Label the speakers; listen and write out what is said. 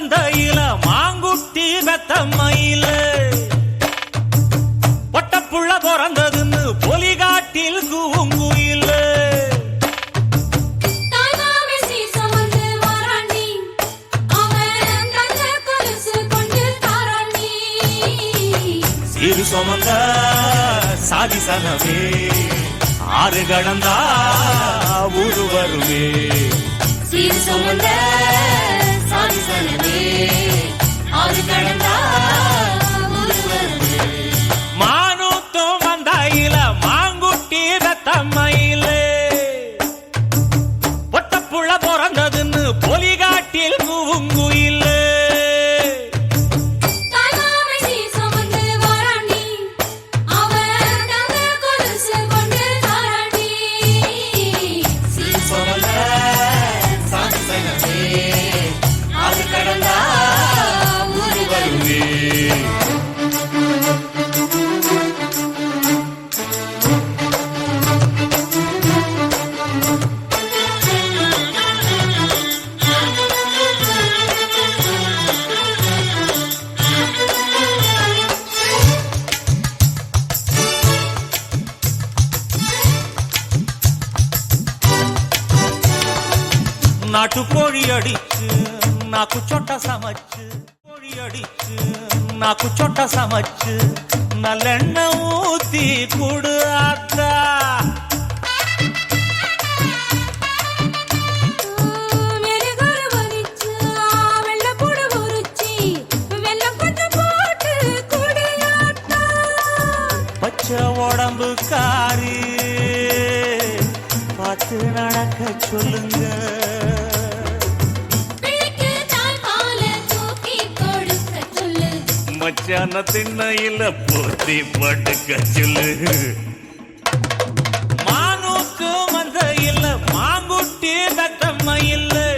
Speaker 1: மந்தையில மாங்குட்டி வெத்தம்மையில பொட்டப்புள்ள பிறந்ததுன்னு பொலிகாட்டில் கூங்குயில சீரு சுமந்த சாதி சனவே ஆறு கடந்தா ஊரு வருவே
Speaker 2: சீரு சுமந்த சாதி சனவே ஆறு கடந்தா ஊரு வருவே
Speaker 1: மானூத்தும் மந்தாயில மாங்குட்டி ரத்தம்மையில பொட்டப்புள்ள பிறந்ததுன்னு பொலிகாட்டில் கூங்குயில நாட்டு கோழி அடிச்சு நாக்கு சொட்ட சமைச்சு கோழி அடிச்சு நாக்கு சொட்ட சமைச்சு நல்லெண்ணெய் ஊத்தி குடு ஆத்தா பச்சை உடம்பு காரி பார்த்து நடக்க சொல்லுங்க மச்சான திண்ணையில போத்தி படுக்க சொல்லு மானூக்கு மந்தையில மாங்குட்டி தத்தம்மையில்லை